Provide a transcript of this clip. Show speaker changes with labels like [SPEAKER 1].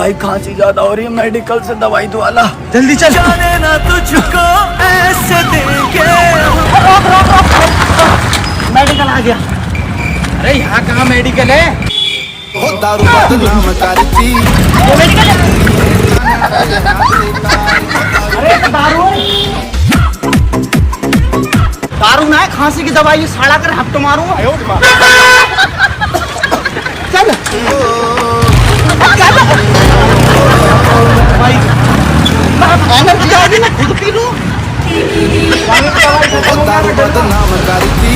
[SPEAKER 1] भाई खांसी ज्यादा हो रही है, मेडिकल से दवाई दवा ला जल्दी चल।
[SPEAKER 2] जाने ना तुझको ऐसे देंगे।
[SPEAKER 1] मेडिकल आ गया।
[SPEAKER 3] अरे यहाँ कहाँ मेडिकल है?
[SPEAKER 4] दारू बदनाम करती।
[SPEAKER 1] मेडिकल है। अरे दारू दारू ना है, खांसी की दवाई साड़ा कर हफ्तो मारू। चल भाई एनर्जी आ गई, मैं खुद पी लूं।
[SPEAKER 4] दारू बदनाम करती।